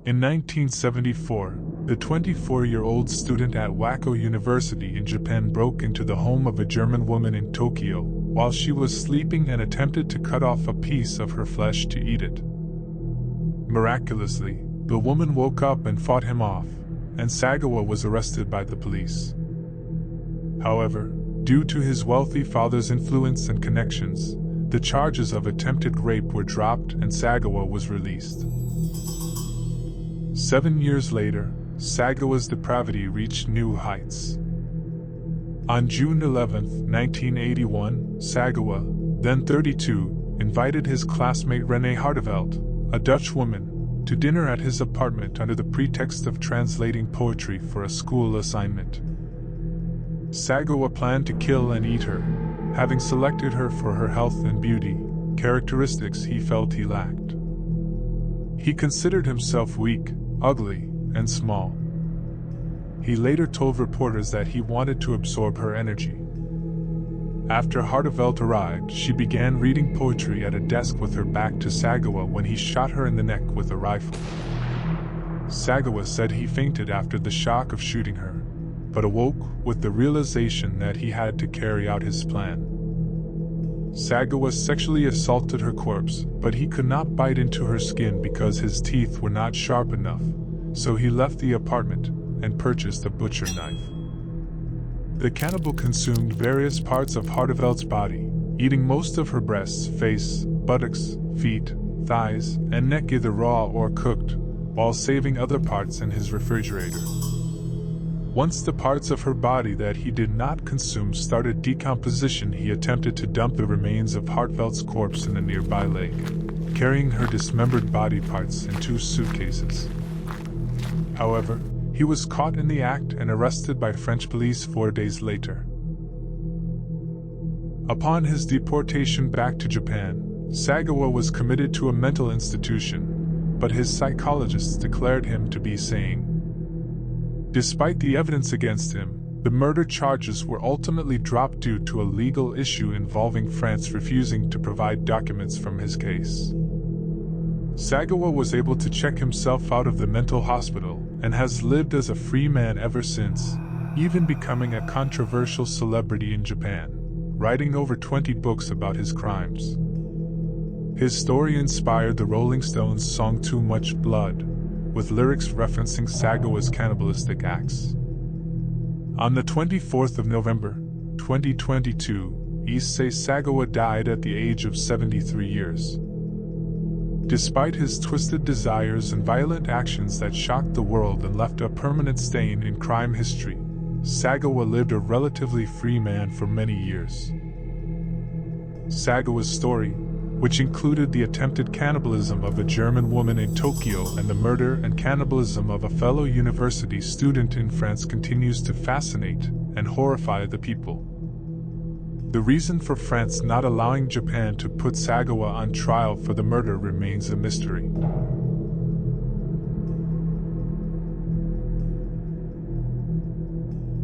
In 1974, the 24-year-old student at Wako University in Japan broke into the home of a German woman in Tokyo while she was sleeping and attempted to cut off a piece of her flesh to eat it. Miraculously, the woman woke up and fought him off, and Sagawa was arrested by the police. However, due to his wealthy father's influence and connections, the charges of attempted rape were dropped and Sagawa was released. 7 years later, Sagawa's depravity reached new heights. On June 11, 1981, Sagawa, then 32, invited his classmate Renee Hartevelt, a Dutch woman, to dinner at his apartment under the pretext of translating poetry for a school assignment. Sagawa planned to kill and eat her, having selected her for her health and beauty, characteristics he felt he lacked. He considered himself weak, ugly, and small. He later told reporters that he wanted to absorb her energy. After Hartevelt arrived, she began reading poetry at a desk with her back to Sagawa when he shot her in the neck with a rifle. Sagawa said he fainted after the shock of shooting her, but awoke with the realization that he had to carry out his plan. Sagawa sexually assaulted her corpse, but he could not bite into her skin because his teeth were not sharp enough, so he left the apartment and purchased a butcher knife. The cannibal consumed various parts of Hartevelt's body, eating most of her breasts, face, buttocks, feet, thighs, and neck either raw or cooked, while saving other parts in his refrigerator. Once the parts of her body that he did not consume started decomposition, he attempted to dump the remains of Hartevelt's corpse in a nearby lake, carrying her dismembered body parts in 2 suitcases. However, he was caught in the act and arrested by French police 4 days later. Upon his deportation back to Japan, Sagawa was committed to a mental institution, but his psychologists declared him to be sane. Despite the evidence against him, the murder charges were ultimately dropped due to a legal issue involving France refusing to provide documents from his case. Sagawa was able to check himself out of the mental hospital and has lived as a free man ever since, even becoming a controversial celebrity in Japan, writing over 20 books about his crimes. His story inspired the Rolling Stones' song Too Much Blood, with lyrics referencing Sagawa's cannibalistic acts. On the 24th of November, 2022, Issei Sagawa died at the age of 73 years. Despite his twisted desires and violent actions that shocked the world and left a permanent stain in crime history, Sagawa lived a relatively free man for many years. Sagawa's story, which included the attempted cannibalism of a German woman in Tokyo and the murder and cannibalism of a fellow university student in France, continues to fascinate and horrify the people. The reason for France not allowing Japan to put Sagawa on trial for the murder remains a mystery.